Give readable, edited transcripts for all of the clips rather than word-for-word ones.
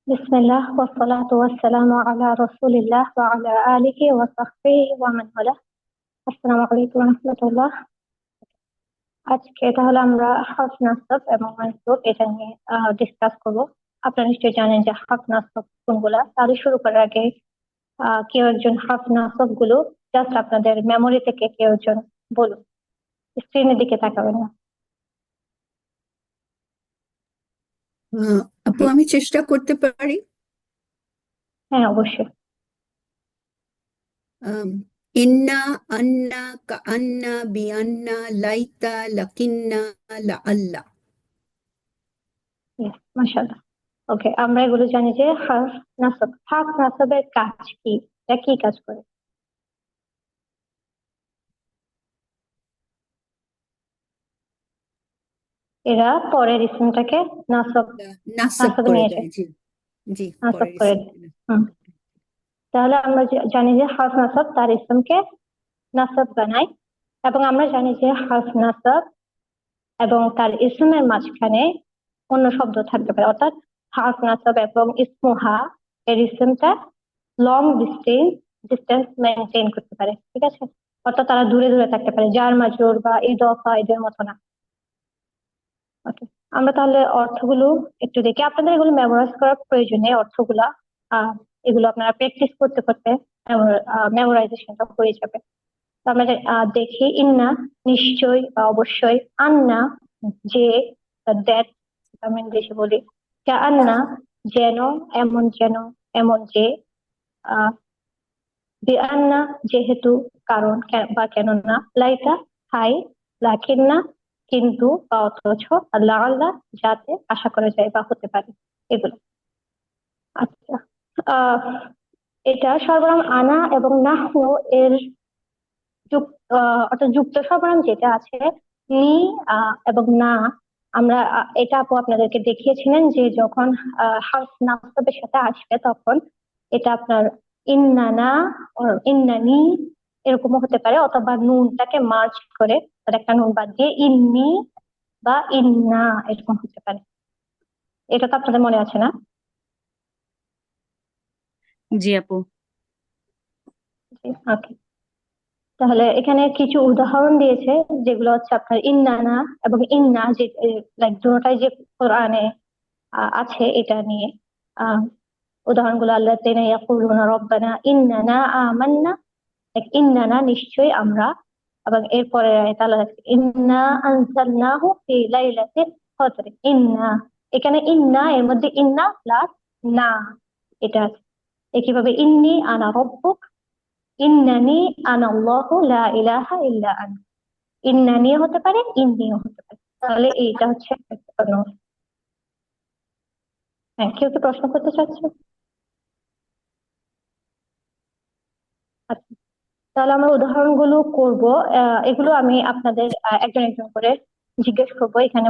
বিসমিল্লাহ ওয়াসসালাতু ওয়াসসালামু আলা রাসূলিল্লাহ ওয়া আলা আলিহি ওয়া সাহবিহি ওয়া মান ওয়ালাহ। আসসালামু আলাইকুম ওয়া রাহমাতুল্লাহ। আজকে তাহলে আমরা হরফ নাসব এবং মানসুব এটা নিয়ে ডিসকাস করব। আপনারা নিশ্চয়ই জানেন যে হরফ নাসব কোনগুলা। তাহলে শুরু করার আগে কেউ একজন হরফ নাসব গুলো জাস্ট আপনাদের মেমোরি থেকে কেউ একজন বলুন, স্ক্রিনের দিকে তাকাবেন না। আপু আমি চেষ্টা করতে পারি। হ্যাঁ, অবশ্যই। আম, ইন্না, আন্না, কাআন্না, বিআন্না, লাইতা, লাকিন্না, লাআল্লা। মাশাআল্লাহ। ওকে, আমরা এগুলো জানি যে হরফ নাসবের কাজ কি, এটা কি কাজ করে? এরা পরের ইসমটাকে নাসব নাসব নাসবে করে নিয়ে দেয়, যায়, জি। জি, নাসব পরের করে ইসিম। দেয়। হুম। তাহলে আমরা জানি যে হরফ নাসব তার ইসমকে নাসব বানায়, এবং আমরা জানি যে হরফ নাসব এবং তার ইসমের মাঝখানে অন্য শব্দ থাকতে পারে, অর্থাৎ হরফ নাসব এবং ইসমুহা এর ইসমটা লং ডিস্টেন্স মেনটেন করতে পারে, ঠিক আছে? অর্থাৎ তারা দূরে দূরে থাকতে পারে, জার মাজরুর বা ইদফা এদের মতো না। ওকে, আমরা তাহলে অর্থগুলো একটু দেখি। আপনাদের এগুলো মেমোরাইজ করার প্রয়োজন নেই, অর্থগুলা আহ এগুলো আপনারা প্র্যাকটিস করতে করতে মেমোরাইজেশনটা হয়ে যাবে। তো আমরা দেখি ইন্না, নিশ্চয় বা অবশ্যই। আন্না, যে, দ্যাট আমি ইংলিশে বলি। আন্না, যেন, এমন যেন, এমন যে। আহ আন্না, যেহেতু, কারণ, বা কেননা। লাইতা, হাই। লাকিন্না, কিন্তু বা অথচ। আল্লাহ আল্লাহ, যাতে, আশা করা যায় বা হতে পারে, এগুলো। আচ্ছা, আহ এটা সর্বনাম আনা এবং নাহনু এর অর্থাৎ যুক্ত সর্বনাম যেটা আছে, নি এবং না। আমরা এটা আপু আপনাদেরকে দেখিয়েছিলেন যে যখন হরফ নাসবের সাথে আসবে তখন এটা আপনার ইন্নানা or ইন্নানি এরকমও হতে পারে, অথবা নুনটাকে মার্জ করে তার একটা নুন বাদ দিয়ে ইন্নি বা ইন্না এরকম হতে পারে। এটা তো আপনাদের মনে আছে, না? জি আপু। ওকে, তাহলে এখানে কিছু উদাহরণ দিয়েছে, যেগুলো হচ্ছে আপনার ইন্নানা এবং ইন্না, যে লাইক দুটোটাই যে কোরআনে আছে এটা নিয়ে। আহ উদাহরণগুলো, আল্লাযীনা ইয়াকুলুনা রব্বানা ইন্নানা আমান্না, ইন্নানা নিশ্চয়ই আমরা। এবং এরপরে আয়াত আল্লাহ বলছে, ইন্না আনজালনাহু ফি লাইলাতিল কদর। ইন্না, এখানে ইন্না এর মধ্যে ইন্না প্লাস না, এটা আছে। একইভাবে ইন্নি আনা রব্বুক, ইন্নানি আনা আল্লাহু লা ইলাহা ইল্লা আনা। ইন্নানিও হতে পারে, ইন্নিও হতে পারে। তাহলে এইটা হচ্ছে একটা note। হ্যাঁ, কেউ কি প্রশ্ন করতে চাচ্ছে? আচ্ছা, তাহলে আমরা উদাহরণগুলো করব। এগুলো আমি আপনাদের একজন একজন করে জিজ্ঞেস করবো। এখানে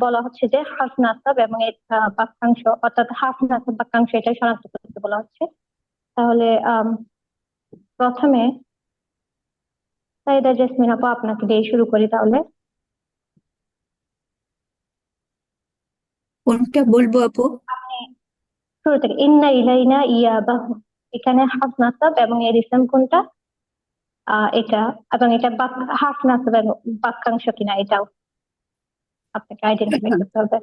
বলা হচ্ছে যে হাফ নাসাব এবং এর বাক্যাংশ, অর্থাৎ হাফ নাসাব বাক্যাংশ এটাই শনাক্ত করতে বলা হচ্ছে। তাহলে প্রথমে সাইদা জেসমিন আপু আপনাকে দিয়ে শুরু করি তাহলে। কোনটা বলবো আপু? আপনি শুরু থেকে, ইন্না ইলাইনা ইয়াবাহু, এখানে হাফ নাসাব এবং এর ইসম কোনটা? এটা, এবং এটা হাফ নাসাব এবং বাক্যাংশ কিনা এটাও আপনাকে আইডেন্টিফাই করতে হবে।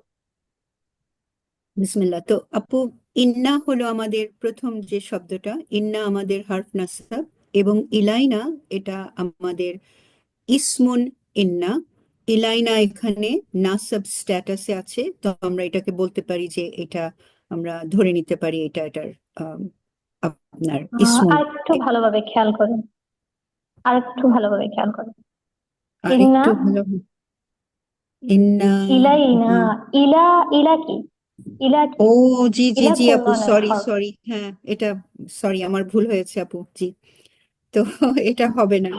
বিসমিল্লাহ। তো আপু, ইন্না হলো আমাদের প্রথম যে শব্দটা, ইন্না আমাদের হার্ফ নাসব, এবং ইলাইনা এটা আমাদের ইসমুন ইন্না। ইলাইনা এখানে নাসব স্ট্যাটাসে আছে, তো আমরা এটাকে বলতে পারি যে এটা আমরা ধরে নিতে পারি এটা এটার আম, আপনার ইসমুন। আর একটু ভালোভাবে খেয়াল করুন, আর একটু ভালোভাবে খেয়াল করুন। আর ইন্না একটু ভালো, ইন্না। ইলাইনা, ইলা, ইলা কি? ইলা কি? ও, জি জি ইলা জি আপু, কল্যাণের সরি হর। সরি, হ্যাঁ এটা, সরি আমার ভুল হয়েছে আপু, জি। তো এটা হবে না,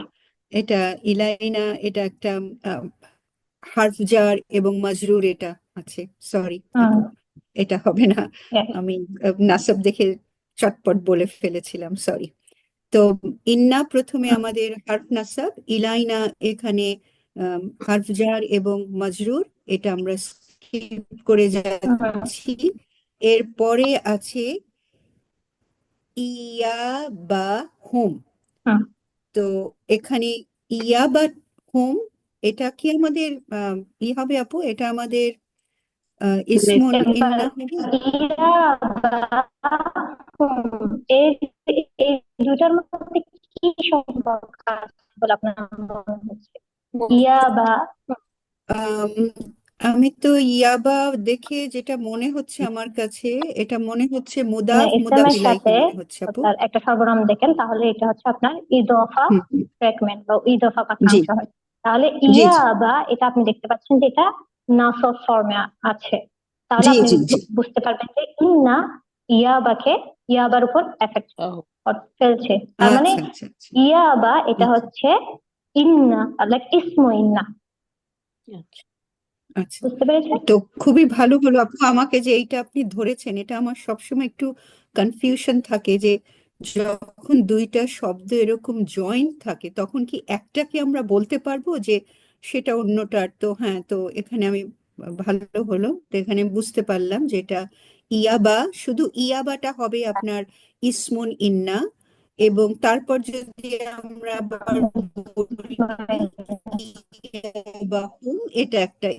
এটা ইলাইনা, এটা একটা হার্ফ জার এবং মাজরুর এটা আছে, সরি হুম, আপু, এটা হবে না। yes। আমি নাসব দেখে চটপট বলে ফেলেছিলাম, সরি। তো ইন্না প্রথমে আমাদের হার্ফ নাসাব, ইলাইনা এখানে হার্ফ জার এবং মাজরুর, এটা আমরা স্কিপ করে হুম, যাচ্ছি। এরপরে আছে ইয়া বা হুম। হুম তো এখানে ইয়া বা হুম, এটা কি আমাদের হবে আপু? এটা আমাদের মানে ইসমুন এবার ইন্না হবে? ইয়া বা হুম, এই এই দুটার মধ্যে কি সম্পর্ক আছে বলে আপনার মনে হচ্ছে? ইয়া বা আম, আমি তো ইয়াবা দেখে যেটা মনে হচ্ছে আমার কাছে, এটা মনে হচ্ছে মানে মুদাফ মুদাফ ইসলামের ইলাইহি সাথে মনে হচ্ছে আপু। তার একটা সর্বনাম দেখেন, তাহলে এটা হচ্ছে আপনার ইদফা হুম, হুম। ফ্র্যাগমেন্ট বা ইদফা জি বাক্যাংশ হয়। তাহলে জি ইয়া জি বা এটা আপনি দেখতে পাচ্ছেন যে এটা নাসব ফর্মে আছে। তাহলে জি আপনি জি জি। বুঝতে পারবেন যে ইন্না ইয়াবাকে ইয়াবার উপর এফেক্ট ও ফেলছে। তার মানে আচ্ছা আচ্ছা আচ্ছা ইয়াবা এটা আচ্ছা হচ্ছে ইন্না, লাইক ইসমু ইন্না। আচ্ছা। আচ্ছা। বুঝতে পেরেছেন? তো খুবই ভালো হলো আপু আমাকে যে এইটা আপনি ধরেছেন। এটা আমার সবসময় একটু কনফিউশন থাকে যে যখন দুইটা শব্দ এরকম জয়েন্ট থাকে তখন কি একটাকে আমরা বলতে পারবো যে সেটা অন্যটার? তো হ্যাঁ, তো এখানে আমি ভালো হলো, তো এখানে বুঝতে পারলাম যে এটা ইয়াবা, শুধু ইয়াবাটা হবে আপনার ইসমুন ইন্না, এবং তারপর যদি আমরা আবার বলি ইয়াবাহু, এটা একটা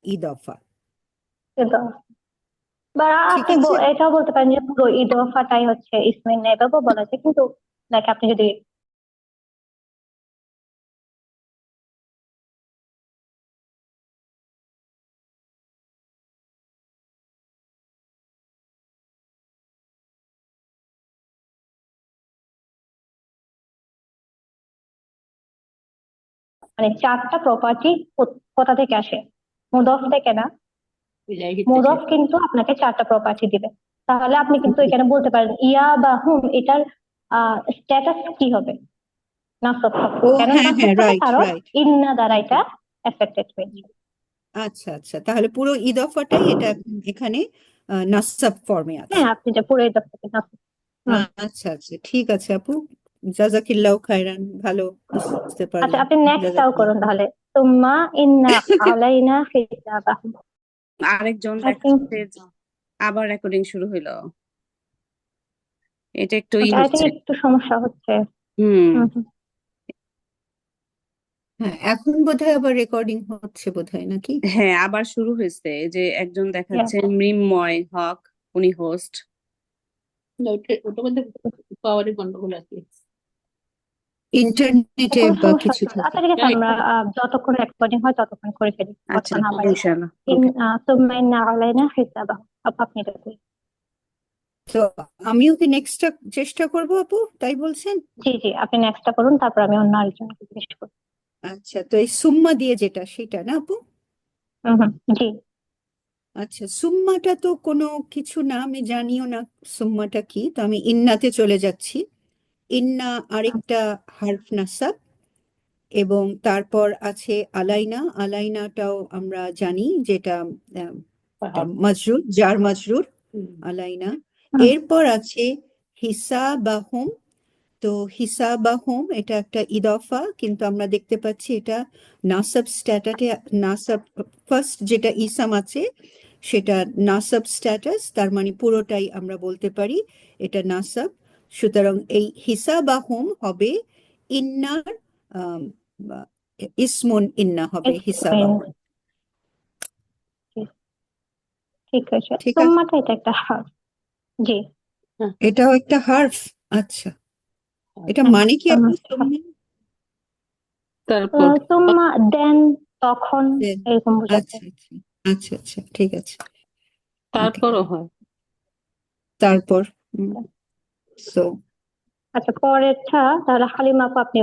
ইদফা। বা ঠিক আপনি আছে। এটাও বলতে পারেন যে পুরো ইদফাটাই হচ্ছে ইসমিন, এভাবেও বলা যায়, কিন্তু লাইক আপনি যদি মানে চারটা প্রপার্টি কোথা থেকে আসে? মুদফ থেকে না। ইলাহি থেকে। মুদফ কিন্তু আপনাকে চারটা প্রপার্টি দিবে। তাহলে আপনি কিন্তু এখানে বলতে পারেন ইয়া বা হুম এটার স্ট্যাটাস কি হবে? নাসব হবে। ও কেন হ্যাঁ নাসব হ্যাঁ, হবে? রাইট কারণ রাইট। ইন্না দ্বারা এটা এফেক্টেড হয়েছে। আচ্ছা আচ্ছা, তাহলে পুরো ইদফাটাই এটা এখানে নাসাব ফর্মে হ্যাঁ, আছে। আপনি যে পুরো ইদফ থেকে নাসব। হুম। আচ্ছা আচ্ছা, ঠিক আছে আপু, জাজাকিল্লাহ খায়রান, ভালো বুঝতে আচ্ছা, পারলাম। আপনি নেক্সটটাও জাজাকিল্লাহ করুন তাহলে। তুম্মা ইন্না আলাইনা হিসাবাহুম। আরেকজন আই থিংক, দেখাচ্ছে যে আবার রেকর্ডিং শুরু হইলো। এটা একটু আই থিংক হচ্ছে। একটু সমস্যা হচ্ছে। হুম। হুম হুম। হ্যাঁ, এখন বোধহয় আবার রেকর্ডিং হচ্ছে বোধহয়, নাকি? হ্যাঁ, আবার শুরু হয়েছে। এই যে একজন Yeah. দেখাচ্ছে মৃন্ময় হক, উনি হোস্ট। ওটা মধ্যে পাওয়ারের গন্ডগোল আছে। ইন্টারনেটে কোনো বা সমস্যা কিছু হচ্ছে না। থাকে। আচ্ছা ঠিক আছে, আমরা যতক্ষণ রেকর্ডিং হয় ততক্ষণ করে ফেলি, আচ্ছা, কথা না বাড়াই। ইনশাআল্লাহ। ওকে। তুম্মা ইন্না আলাইনা হিসাবাহুম, আপনি এটা বলুন। তো আমিও কি নেক্সটটা চেষ্টা করব আপু, তাই বলছেন? জি জি, আপনি নেক্সটটা করুন, তারপর আমি অন্য আরেকজনকে জিজ্ঞেস করবো। আচ্ছা, তো এই সুম্মা দিয়ে যেটা, সেটা না আপু? হুম হুম, জি। আচ্ছা, সুম্মাটা তো কোনো কিছু না, আমি জানিও না সুম্মাটা কি, তো আমি ইন্নাতে চলে যাচ্ছি। ইন্না হুম, আরেকটা হারফ নাসাব, এবং তারপর আছে আলাইনা। আলাইনাটাও আমরা জানি যেটা এটা মাজরুর, জার মাজরুর, আলাইনা। হুম, এরপর আছে হিসাবাহুম। তো হিসাবাহুম এটা একটা ইদফা, কিন্তু আমরা দেখতে পাচ্ছি এটা নাসাব স্ট্যাটাসে, নাসাব ফার্স্ট যেটা ইসাম আছে সেটা নাসাব স্ট্যাটাস, তার মানে পুরোটাই আমরা বলতে পারি এটা নাসাব। সুতরাং এই হিসাবাহুম হবে ইন্নার আম, বা- ইসমুন ইন্না হবে ইসমিন, হিসাবাহুম। জি, ঠিক আছে। ঠিক আছে, তুম্মাটা এটা একটা হার্ফ। জি। এটাও একটা হার্ফ। আচ্ছা, এটা হুম, মানে কি তুম্মা আপু একটা হার্ফ। তারপর তুম্মা দেন, তখন, Then, এরকম বোঝাতে। আচ্ছা আচ্ছা আচ্ছা আচ্ছা, ঠিক আছে। ওকে, তারপরও হয়। তারপর সো আচ্ছা, পরেরটা তাহলে হালিমা আপু, আপনি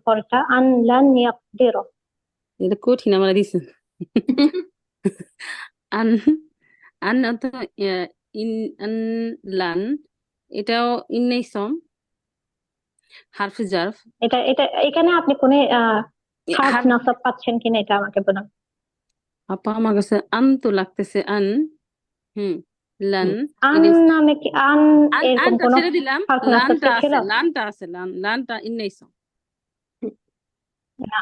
পরেরটা আনলান ইয়াকদির। এটা কঠিন আমরা দিছেন। আন আন অর্থ ইন আন লান, এটাও ইন্নাইসম হারফে জারফ। এটা এটা এখানে আপনি কোন হার্ফ হার নাসাব পাচ্ছেন কিনা এটা আমাকে বলুন। আপা আমার কাছে আন তো লাগতেছে আন। হুম। লান আন ইনাইস নামে কি আন আন এরকম আনটা কোন ছেড়ে দিলাম, হার্ফ নাসাব লানটা কি ছিল? আছে, লানটা আছে, লানটা ইন্নাইসম। না,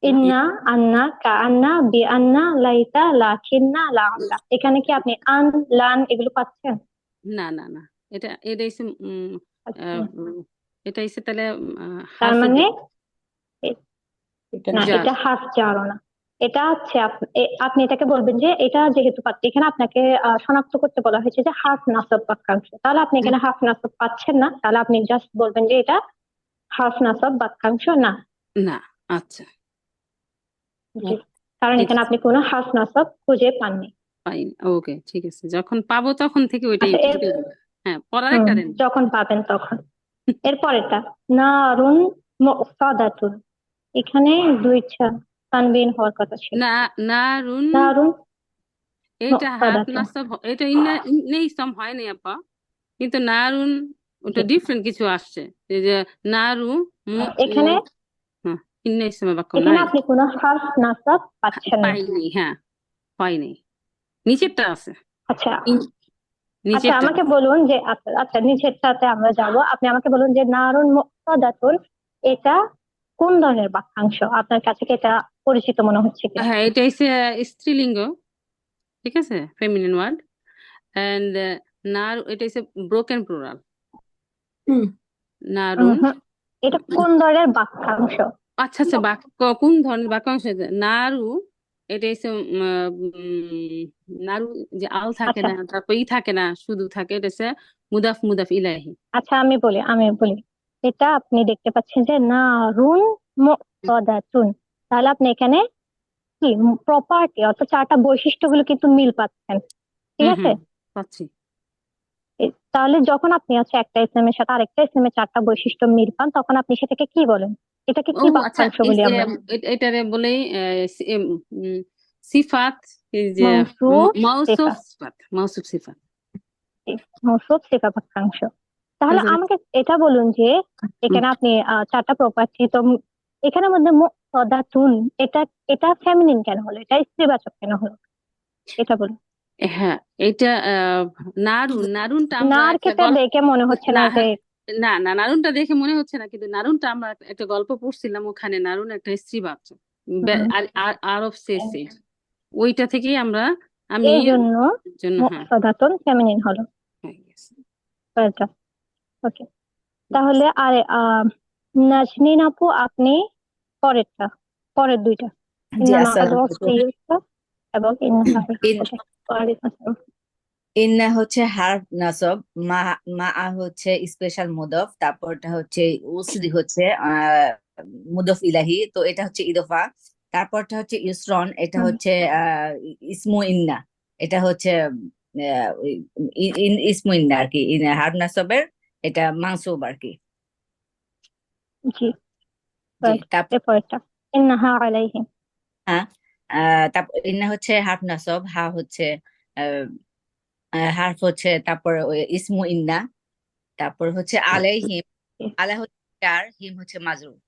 ইন্না, আন্না, কাআন্না, বিআন্না, লাইতা, লাকিন্না, লাআল্লা। এখানে কি আপনি আন, লান এগুলো পাচ্ছেন? না না না, এটা হচ্ছে আচ্ছা, এটা হচ্ছে তাহলে তার হারফে মানে এ- এটা না, জার। এটা হাফ জারও না। এটা হচ্ছে আপনি এটাকে বলবেন যে এটা যেহেতু পাচ্ছি, এখানে আপনাকে শনাক্ত করতে বলা হয়েছে যে হাফ নাসব বাক্যাংশ। তাহলে আপনি এখানে হাফ নাসব পাচ্ছেন না, তাহলে আপনি জাস্ট বলবেন যে এটা হাফ নাসব বাক্যাংশ না। না, আচ্ছা, জি, কারণ ঠিক এখানে আছে, আপনি কোনো হাফ নাসব খুঁজে পাননি। ফাইন, ওকে, ঠিক আছে, যখন পাবো তখন থেকে ওইটাই আচ্ছা, ওইটাই বলবো। হ্যাঁ, পড়ার একটা দেন। যখন পাবেন তখন। এরপরেরটা নারুন মুফসাদাতুন। এখানে দুইটা তানবিন হওয়ার কথা ছিল। না, নারুন, নারুন এটা হাফ মুফসাদাতুন। নাসব, এটা ইন্না ইসম হয়নি আপা, কিন্তু নারুন ওটা জি, ডিফারেন্ট কিছু আসছে। এই যে নারু এখানে হ্যাঁ, ইন্না ইসমের বাক্য এখানে নাই, আপনি কোনো হাফ নাসাব পাচ্ছেন না। পাইনি, হ্যাঁ, হয়নি, নিচেরটা আছে, আচ্ছা, আচ্ছা, নিচেরটা আমাকে বলুন যে আচ্ছা আচ্ছা নিচেরটাতে আমরা যাব। আপনি আমাকে বলুন যে নারুন মুফসাদাতুন এটা কোন ধরনের বাক্যাংশ? আপনার কাছে কি এটা পরিচিত মনে হচ্ছে কিনা? হ্যাঁ, এটা হচ্ছে স্ত্রীলিঙ্গ, ঠিক আছে, ফেমিনিন ওয়ার্ড। এন্ড নারু এটা হচ্ছে ব্রোকেন প্লুরাল, নারুন। হুম, এটা কোন ধরনের বাক্যাংশ? আচ্ছা আচ্ছা, বাক্য কোন ধরনের বাক্যাংশ? নারু, এটা হচ্ছে নারু, যে আল থাকে আচ্ছা না, তারপর ই থাকে না, শুধু থাকে, এটা হচ্ছে মুদাফ মুদাফ ইলাহি। আচ্ছা, আমি বলি এটা আপনি দেখতে পাচ্ছেন যে নারুন মুফসাদাতুন। তাহলে আপনি এখানে কি প্রপার্টি অর্থাৎ চারটা বৈশিষ্ট্যগুলো কিন্তু মিল পাচ্ছেন, ঠিক হুম আছে? হুম, পাচ্ছি। তাহলে যখন আপনি হচ্ছে একটা ইসলামের সাথে আরেকটা ইসলামের চারটা বৈশিষ্ট্য মিল পান, তখন আপনি সেটাকে কি বলেন? এটাকে ও কি আচ্ছা, বাক্যাংশ বলি আমরা? এটারে বলে সিফাত, এই যে মৌসুফ মাউসুফ সিফা। সিফাত, মাউসুফ সিফাত। মৌসুফ সিফা বাক্যাংশ। তাহলে তাছাড়া আমাকে এটা বলুন যে হুম, এখানে আপনি চারটা প্রপার্টি তো এখানের মধ্যে মুফসাদাতুন, এটা এটা ফেমিনিন কেন হলো? এটা স্ত্রীবাচক কেন হলো? এটা বলুন। হ্যাঁ, এটা নারুনটা আমরা একটা নারকেলটা গল্প, দেখে মনে হচ্ছে না না যে না না, নারুনটা দেখে মনে হচ্ছে না, কিন্তু নারুনটা আমরা একটা গল্প পড়ছিলাম, ওখানে নারুন একটা স্ত্রী বাচ্চা, আরব শেষ, ওইটা থেকেই আমি এই জন্য জন্য, হ্যাঁ, মুফসাদাতুন ফেমিনিন হলো। হ্যাঁ, yes. ওকে, তাহলে আরে নাজনীন আপু, আপনি পরেরটা, পরের দুইটা জি, ইন্নামা আসসালামু আল-ওয়াসফি আলাইকুম। ইউসফা এবং ইন্নাহা ইন ওকে, ওয়ালাইকুম আসসালাম। ইন্না হচ্ছে হার্ফ নাসব, মা মা হচ্ছে স্পেশাল মুদফ, তারপরটা হচ্ছে উসরি হচ্ছে মুদফ ইলাহি, তো এটা হচ্ছে ইদফা। তারপরটা হচ্ছে ইসরন, এটা হুম, হচ্ছে ইসমু ইন্না, এটা হচ্ছে ইসমু ইন্না আর কি, হার্ফ নাসবের এটা মানসুব আর কি। জি, জি, রাইট। তারপর এরপরেরটা ইন্নাহা আলাইহিম। হ্যাঁ, তারপর ইন্না হচ্ছে হার্ফ নাসব, হা হচ্ছে হার্ফ হচ্ছে, তারপর ওই ইসমু ইন্না, তারপর হচ্ছে আলাইহিম, আলা হচ্ছে চার, হিম হচ্ছে মাজরুর।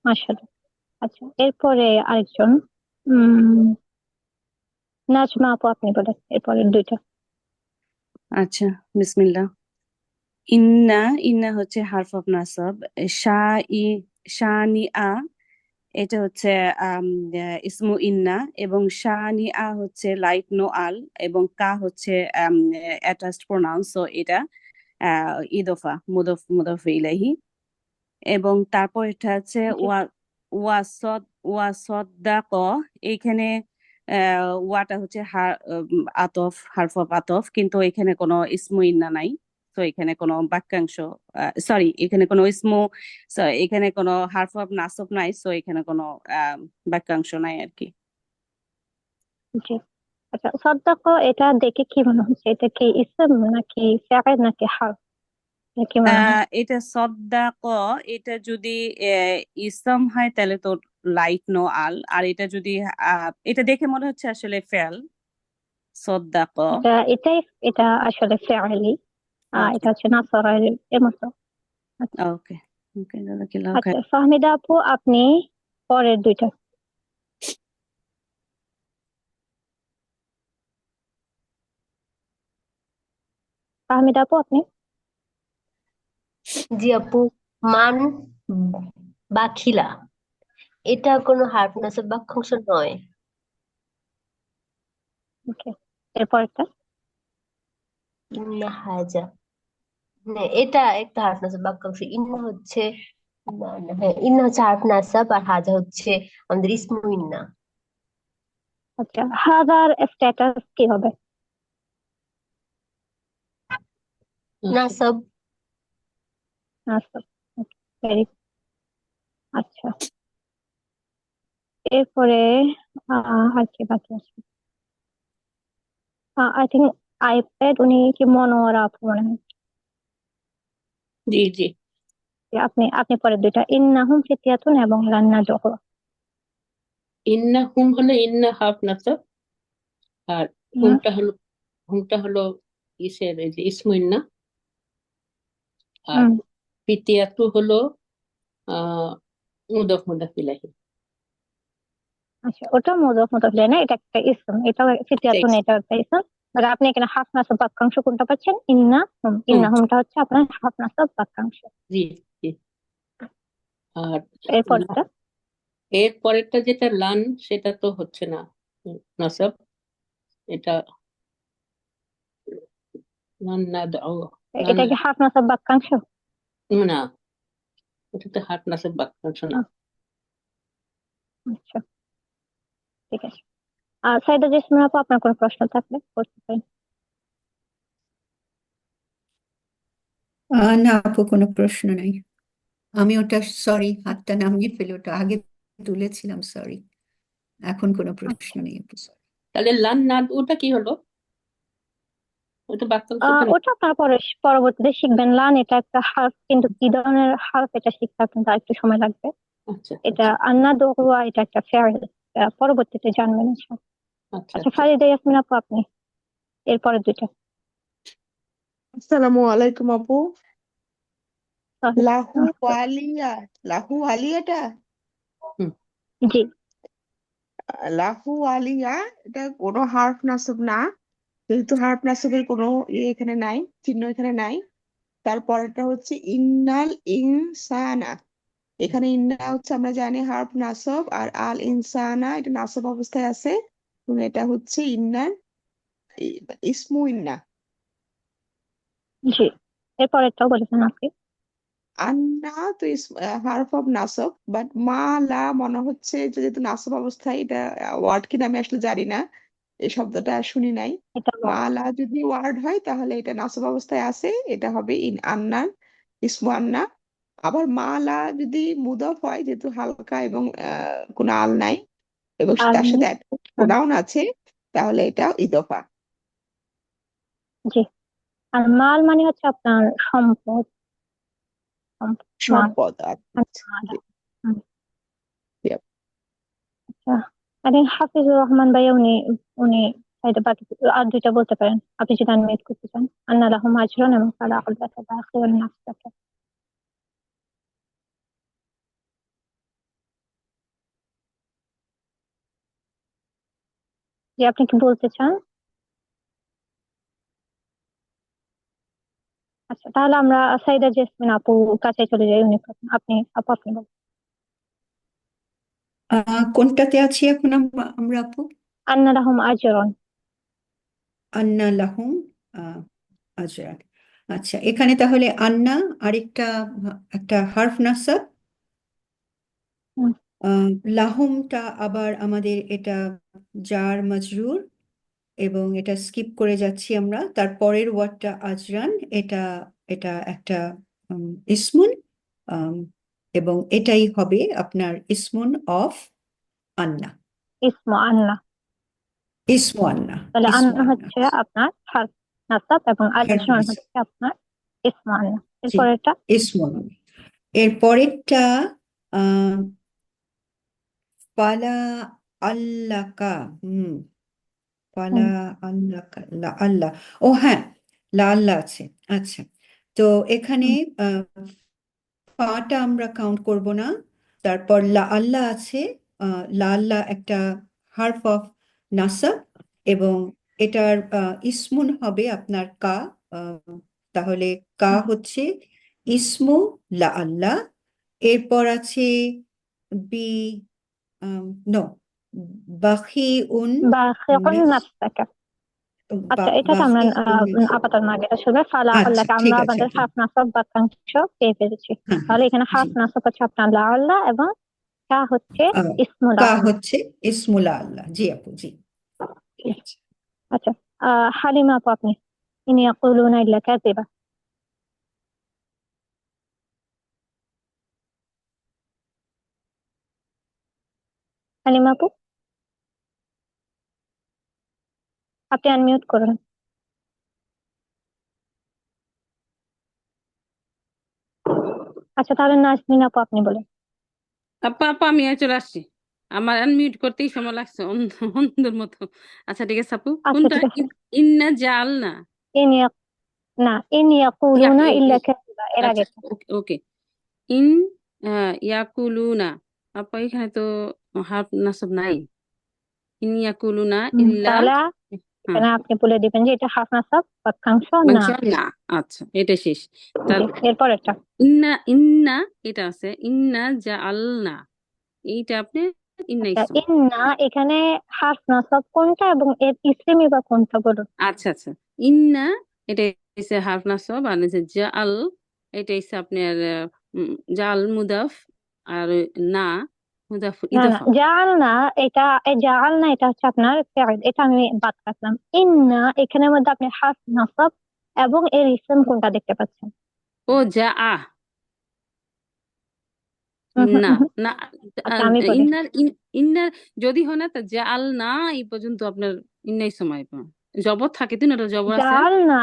মাশাআল্লাহ। আচ্ছা, এরপরে আরেকজন উম নাজমা আপু, আপনি বলেন এরপরের দুইটা। আচ্ছা, বিসমিল্লাহ। ইন্না, ইন্না হচ্ছে হারফ অফ নাসব। শা ই, শানি আ, এটা হচ্ছে ইসমু ইন্না, এবং শানি আ হচ্ছে লাইট নো আল, এবং কা হচ্ছে অ্যাটাচড প্রোনাউন, সো এটা ইদফা, মুদফ ইলাইহি। এবং তারপর এটা হচ্ছে জি, ওয়াসদ, ওয়াসদ্দাক, এইখানে ওয়াটা হচ্ছে আতফ, হারফ অফ আতফ, কিন্তু এখানে কোনো ইসমু ইন্না নাই, তো এখানে কোনো বাক্যাংশ, সরি, এখানে কোনো এখানে কোনো হারফ অফ নাসব নাই, সো এখানে কোনো বাক্যাংশ নাই আর কি। জি। আচ্ছা, সাদ্দাক, এটা দেখে কি মনে হচ্ছে? এটা কি ইসম নাকি ফাইল নাকি হারফ? কি মনে হয়? এটা সদ্দাক, এটা যদি ইসম হয় তাহলে তো লাইট নো আল, আর এটা যদি এটা দেখে মনে হচ্ছে আসলে ফেল, সদ্দাক। এটা আসলে ফেয়ালি, ওকে, এটা হচ্ছে নাসরা এর মতো। আচ্ছা, ওকে, ওকে, জাযাকাল্লাহু আচ্ছা, খাইর। ফাহমিদা আপু, আপনি পরের দুইটা। ফাহমিদা আপু, আপনি। জি আপু, মান বাখিলা, এটা কোনো হার্ফ নাসব বাক্যাংশ নয়। ওকে, এরপরটা ইন্না হাজা, হ্যাঁ এটা একটা হার্ফ নাসব বাক্যাংশ। ইন্না হচ্ছে, না না, হ্যাঁ ইন্না হচ্ছে হার্ফ নাসব আর হাজা হচ্ছে আমাদের ইসমু ইন্না। আচ্ছা, হাজার স্ট্যাটাস কি হবে? নাসব। নাসব। ভেরি, আচ্ছা, এরপরে আর কি বাকি আছে? আই থিঙ্ক আইপ্যাড, উনি কি মনোয়ারা আপু মনে হয়। জি জি। যে আপনি আপনি পরে দুইটা ইন্নাহুম ফিতয়াতুন এবং লান্না জোহর। ইন্না হুম হলো ইন্না হাফ নাসব, আর হুমটা হলো ইসের এই যে ইসমু ইন্না, আর হুম, ফিতিয়াতু হলো আহ মুদফ মুদাফ ইলাইহি। আচ্ছা, ওটা মুযাফ মুদাফ ইলাইহি না, এটা একটা ইসম, এটাও ফিতয়াতুন, Text. এটা একটা ইসম। আর আপনি এখানে হাফ নাসব বাক্যাংশ কোনটা পাচ্ছেন? ইন্নাহুম। হুম। ইন্নাহুমটা হচ্ছে আপনার হাফ নাসব বাক্যাংশ। জি জি। আর এরপরটা এর পরেরটা যেটা লান, সেটা তো হচ্ছে না নাসব, এটা লান না দাও, লান এটা কি হাফ নাসব বাক্যাংশ? না, এটা তো হাফ নাসব বাক্যাংশ না। আচ্ছা, ঠিক আছে। আর সাইদা জেসমিন আপু, আপনার কোনো প্রশ্ন থাকলে করতে পারেন। না আপু, কোনো প্রশ্ন নাই। আমি ওটা, সরি, হাতটা নামিয়ে ফেলে ওটা আগে তুলেছিলাম, সরি। এখন কোনো প্রশ্ন নেই আপু, sorry। তাহলে লান না ওটা কি হলো? ওটা বাক্যাংশ তো না। ওটা আপনার পরে পরবর্তীতে শিখবেন। লান এটা একটা হার্ফ, কিন্তু কি ধরনের হার্ফ এটা শিখতে কিন্তু আরেকটু সময় লাগবে। আচ্ছা এটা আন্না দোয়া, এটা একটা ফেয়ার, পরবর্তীতে জানবেন ইনশাআল্লাহ। আচ্ছা আচ্ছা, আচ্ছা। ফারিদা ইয়াসমিন আপু, আপনি এরপরে দুইটা। আসসালামু আলাইকুম আপু। তাহলে, লাহু আহ, ওয়ালিয়া, লাহু ওয়ালিয়াটা, হুম। জি, লাহু ওয়ালিয়া এটা কোনো হার্ফ নাসব না, যেহেতু হার্ফ নাসবের কোনো এখানে নাই, চিহ্ন এখানে নাই। তারপরেরটা হচ্ছে ইন্নাল ইনসানা, এখানে ইন্না হচ্ছে আমরা জানি হার্ফ নাসব, আর আল ইনসানা এটা নাসব অবস্থায় আছে, এবং এটা হচ্ছে ইন্নার ইসমু ইন্না। জি, এরপরেরটাও বলেছেন আপনি। আন্না তো হার্ফ অফ নাসব, বাট মা লা মনে হচ্ছে যে যেহেতু নাসব অবস্থায়, এটা ওয়ার্ড কিনা আমি আসলে জানি না, এই শব্দটা শুনি নাই। এটা মা লা যদি ওয়ার্ড হয় তাহলে এটা নাসব অবস্থায় আছে, এটা হবে ইন আন্নার ইসমু আন্না। আবার মা লা যদি মুদফ হয়, যেহেতু হালকা এবং কোনো আল নাই এবং আর তার সাথে হ্যাঁ, প্রোনাউন আছে, তাহলে এটা ইদফা। জি, আর মাল মানে হচ্ছে আপনার সম্পদ, মাল। সম্পদ। আচ্ছা, মাল। জি, হুম, জি। আচ্ছা, আরে হাফিজুর রহমান ভাইয়া, উনি উনি হয়তো বাকি আর দুইটা বলতে পারেন, আপনি যদি আনমিউট করতে চান। আন্না লাহুম আজরুন এবং ফালা আকুল বাকিউন নাফসাকা। যে আপনি কি বলতে চান? আচ্ছা, তাহলে আমরা সাইদা জেসমিন আপু কাছে চলে যাই। উনি আপনি আপু, আপনি বলুন। কোনটাতে আছি এখন আমরা আপু? আন্না লাহুম আজরুন। আন্না লাহুম আজরান। আচ্ছা, এখানে তাহলে আন্না আরেকটা, একটা হার্ফ নাসাব। হুম, লাহুমটা আবার আমাদের এটা জার মাজরুর, এবং এটা স্কিপ করে যাচ্ছি আমরা। তার পরের ওয়ার্ডটা আজরান, এটা এটা একটা ইসমুন, আম, এবং এটাই হবে আপনার ইসমুন অফ আন্না। ইসমু আন্না। ইসমু আন্না। তাহলে ইসমু আন্না আন্না, হচ্ছে আপনার হার্ফ নাসাব এবং হার্ফ আজরুন নাসাব। হচ্ছে আপনার ইসমু আন্না। জি, এরপরেরটা ইসমু আন্না। এর পরেরটা আহ ফালা আল্লাকা। ফালা হুম, আল্লাকা, লা আল্লাহ। ও হ্যাঁ, লা আল্লাহ আছে। আচ্ছা, তো এখানে হুম, পাটা আমরা কাউন্ট করব না। তারপর লা আল্লাহ আছে। লা আল্লাহ একটা হার্ফ অফ নাসাব, এবং এটার ইসমুন হবে আপনার কা। আহ, তাহলে কা হুম, হচ্ছে ইসমু লা আল্লাহ, এরপর আছে বি নো বাখিউন বাখিউন নাফসাকা। আচ্ছা, এটা তো আমরা আপাতত না, এটা শুনবে ফালা আচ্ছা আল্লাহ, ঠিক আমরা আছে আমাদের হাফ নাসাব বাক্যাংশ পেয়ে ফেলেছি। হ্যাঁ তাহলে এখানে জি হাফ নাসাব হচ্ছে আপনার লা আল্লাহ এবং কা হচ্ছে আহ, ইসমুল কা আল্লাহ। হচ্ছে ইসমুল্লাহ আল্লাহ। জি আপু জি আচ্ছা আচ্ছা, হালিমা আপু আপনি, ইন ইয়াকুলুনা ইল্লা কাযিবা। হালিমা আপু, আপনি আনমিউট করুন। আচ্ছা, তাহলে নাজমিন আপু আপনি বলেন। আপা আপা আমি চলে আসছি, আমার আনমিউট করতেই সময় লাগছে অন্ধের মতো। আচ্ছা ঠিক আছে আপু, আচ্ছা কোনটা? ঠিক আছে। ইন্না জাআলনা। ইন ইয়াক না, ইন ইয়াকুলুনা ইল্লা কাযিবা, এর আচ্ছা আগে। ওকে ওকে। ইন ইয়াকুলুনা, আপা এখানে তো হাফ নাসব নাই। ইন ইয়াকুলুনা ইল্লা, তাহলে হ্যাঁ এখানে আপনি বলে দিবেন যে এটা হাফ নাসাব বাক্যাংশ না। না। আচ্ছা এটা শেষ। তার জি, এরপরেরটা। ইন্না ইন্না এটা আছে, ইন্না জাআলনা, এইটা আপনি ইন্না আচ্ছা, ইসম। ইন্না এখানে হাফ নাসাব কোনটা এবং এর ইসমি বা কোনটা বলুন। আচ্ছা আচ্ছা, ইন্না এটা হচ্ছে হাফ নাসব, আর হচ্ছে জাআল এটা হচ্ছে আপনার জাআল মুদাফ, আর না মুদাফ না না, ইদাফা। জাল না, এটা জাল না, এটা হচ্ছে আপনার ফেইল, এটা আমি বাদ রাখলাম। ইন্না এখানের মধ্যে আপনি হাফ নাসাব এবং এর ইসম কোনটা দেখতে পাচ্ছেন? ও যা আ না হুম। না, আচ্ছা, আমি বলি। ইন্নার ইন্নার যদি হয় না তা জাআল না এই পর্যন্ত আপনার ইন্নাই সময় পান, জবর থাকে তো না, জবর আছে। জাল না,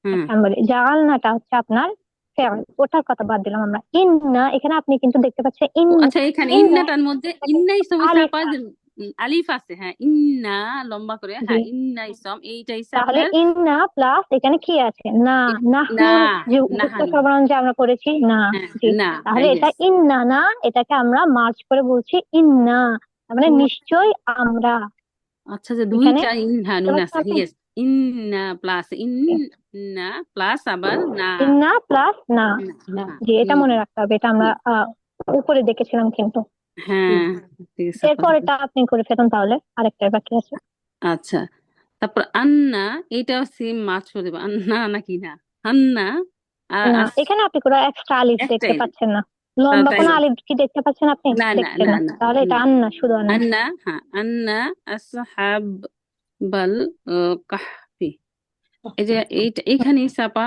হুম আচ্ছা আমি বলি, জাল নাটা হচ্ছে আপনার ফেইল, ওটার কথা বাদ দিলাম আমরা। ইন্না এখানে আপনি কিন্তু দেখতে পাচ্ছেন আচ্ছা, এখানে ইন্না ইন্নাটার মধ্যে ইন্নাই সমস্যা আলিফ আপা, আলিফ আছে, হ্যাঁ ইন্না লম্বা করে, জি। হ্যাঁ ইন্না ইসম এইটা হচ্ছে তাহলে আপনার ইন্না প্লাস এখানে কি আছে? না, নাহনু, না যে যুক্ত নাহানু, সবরণ যে আমরা করেছি না। হ্যাঁ জি, না, তাহলে এটা ইয়েস। ইন্না না, এটাকে আমরা মার্জ করে বলছি ইন্না, তার মানে নিশ্চয় আমরা। আচ্ছা যে এখানে দুইটা ইনহা বুঝতে নুন পারছেন আছে, আপনি? ইয়েস, ইন্না প্লাস ইন্না প্লাস আবার না। ইন্না প্লাস না। না জি, এটা মনে রাখতে হবে, এটা আমরা উপরে দেখেছিলাম কিন্তু। হ্যাঁ ঠিক আছে আপা। এরপর এটা আপনি করে ফেলুন, তাহলে আরেকটা বাকি আছে। আচ্ছা, তারপর আন্না, এইটাও সেম মাছ করে দেবো, আন্না নাকি না, আন্না আর না, এখানে আপনি কোনো এক্সট্রা আলিফ দেখতে একটাই পাচ্ছেন না, লম্বা তাই কোনো না, আলিফ কি দেখতে পাচ্ছেন আপনি? না না দেখছেন না না, না তাহলে এটা না। আন্না, শুধু আন্না। আন্না, হ্যাঁ আন্না আসহাব বাল কাহফি, এই যে এইটা এখানে চাপা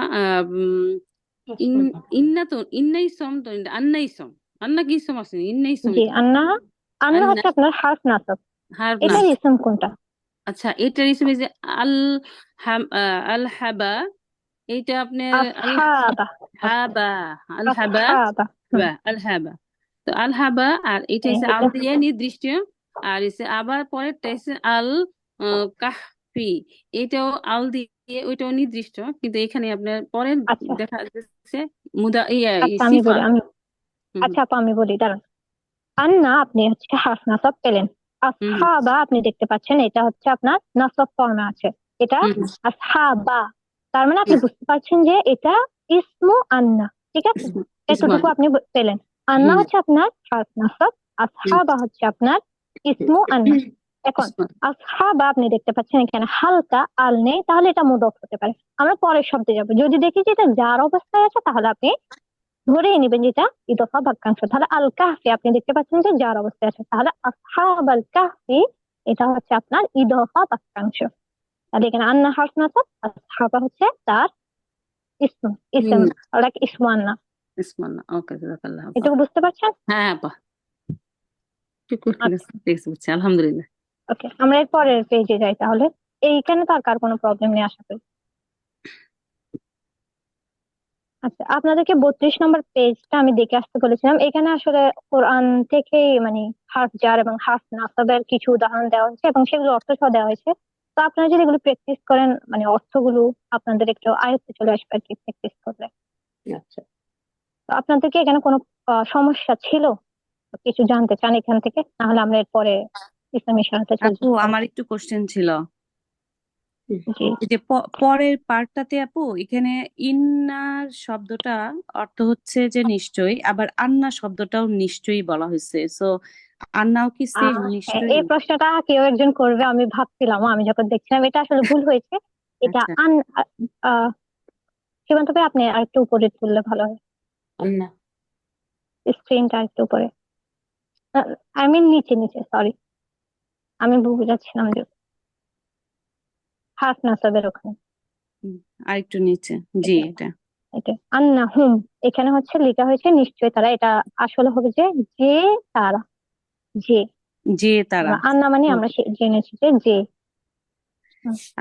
ইন্না তো ইন্নাই সম তো আন্নাই সম, আন্না কি সম আছে, ইন্নাই সম জি, এটা আন্না, আন্না আন্না হচ্ছে আপনার হার্ফ নাসব। হার্ব না। এটার ইসম কোনটা? আচ্ছা এটার হিসেবে যে আল আল হাবা, এইটা আপনার আল আসহাবা, হাবা, আল হাবা, আসহাবা। আল হাবা, তো আল হাবা, আর এটা হচ্ছে আল এটা দিয়ে নির্দিষ্ট, আর হচ্ছে আবার পরেরটা হচ্ছে আল কাহফি, এটাও আল দিয়ে ওইটাও নির্দিষ্ট, কিন্তু এখানে আপনার পরের আচ্ছা দেখা যাচ্ছে মুদা ইয়া আচ্ছা, আমি সিফা। বলি, আচ্ছা আপা আমি বলি, দাঁড়ান। আন্না আপনি হচ্ছে হার্ফ নাসব পেলেন। হুম আসহাবা আপনি দেখতে পাচ্ছেন, এটা হচ্ছে আপনার নাসব ফর্মে আছে, এটা হুম আসহাবা। তার মানে আপনি হুম, বুঝতে পারছেন যে এটা ইসমু আন্না, ঠিক আছে? ইসমান, এতটুকু আপনি পেলেন। আন্না হুম হচ্ছে আপনার হার্ফ নাসব, হুম, আসহাবা হচ্ছে আপনার ইসমু আন্না। এখন ইসমান, আসহাবা আপনি দেখতে পাচ্ছেন এখানে হালকা আল নেই, তাহলে এটা মুদফ হতে পারে। আমরা পরের শব্দে যাবো, যদি দেখি যে এটা যার অবস্থায় আছে তাহলে আপনি ধরেই নেবেন যেটা ইদফা বাক্যাংশ। তাহলে আল কাহফি আপনি দেখতে পাচ্ছেন যে যার অবস্থায় আছে, তাহলে আসহাব আল কাহফি এটা হচ্ছে আপনার ইদফা বাক্যাংশ। তাহলে এখানে আন্না হার্ফ নাসব, আসহাবা হচ্ছে তার ইসম, ইসম, ওটা ইসমু আন্না। ইসমান, ওকে জাযাকাল্লাহ আপা। এটুকু বুঝতে পারছেন? হ্যাঁ আপা, ঠিক আছে ঠিক আচ্ছা, আছে ঠিক আছে, বুঝছি আলহামদুলিল্লাহ। ওকে, আমরা এর পরের পেজে যাই তাহলে। এইখানে তো আর কার কোনো প্রবলেম নেই আশা করি। আচ্ছা, আপনাদেরকে 32 নম্বর পেজটা আমি দেখে আসতে বলেছিলাম। এখানে আসলে কোরআন থেকে মানে হার্ফ জার এবং হার্ফ নাসাবের কিছু উদাহরণ দেওয়া হয়েছে এবং সেগুলো অর্থ সহ দেওয়া হয়েছে। তো আপনারা যদি এগুলো প্র্যাকটিস করেন, মানে অর্থগুলো আপনাদের একটু আয়ত্তে চলে আসবে আর কি প্র্যাকটিস করলে। আচ্ছা। তো আপনাদেরকে এখানে কোনো সমস্যা ছিল, কিছু জানতে চান এখান থেকে? নাহলে আমরা এরপরে ইসলামী সাহায্যে চলে আপু যেতে পারি। আমার একটু কোশ্চেন ছিল। জি এই যে পরের পার্টটাতে আপু এখানে ইন্নার শব্দটা অর্থ হচ্ছে যে নিশ্চয়ই, আবার আন্না শব্দটাও নিশ্চয়ই বলা হয়েছে। সো আন্নাও কি সেম হ্যাঁ, নিশ্চয়ই? এই প্রশ্নটা কেউ একজন করবে আমি ভাবছিলাম, আমি যখন দেখছিলাম এটা আসলে ভুল হয়েছে। এটা আচ্ছা সীমান্ত ভাই আপনি আর একটু উপরে তুললে ভালো হয়, আন্না স্ক্রিনটা একটু উপরে, আই মিন নিচে নিচে, সরি আমি বুঝাচ্ছিলাম যে হাফ নাসাবের ওখানে। আর একটু নিচে, জি এটা এটা এটা আন্না হুম, এখানে হচ্ছে লেখা হয়েছে নিশ্চয় তারা, এটা আসলে হবে যে যে তারা, যে যে তারা। আন্না মানে আমরা জেনেছি যে যে।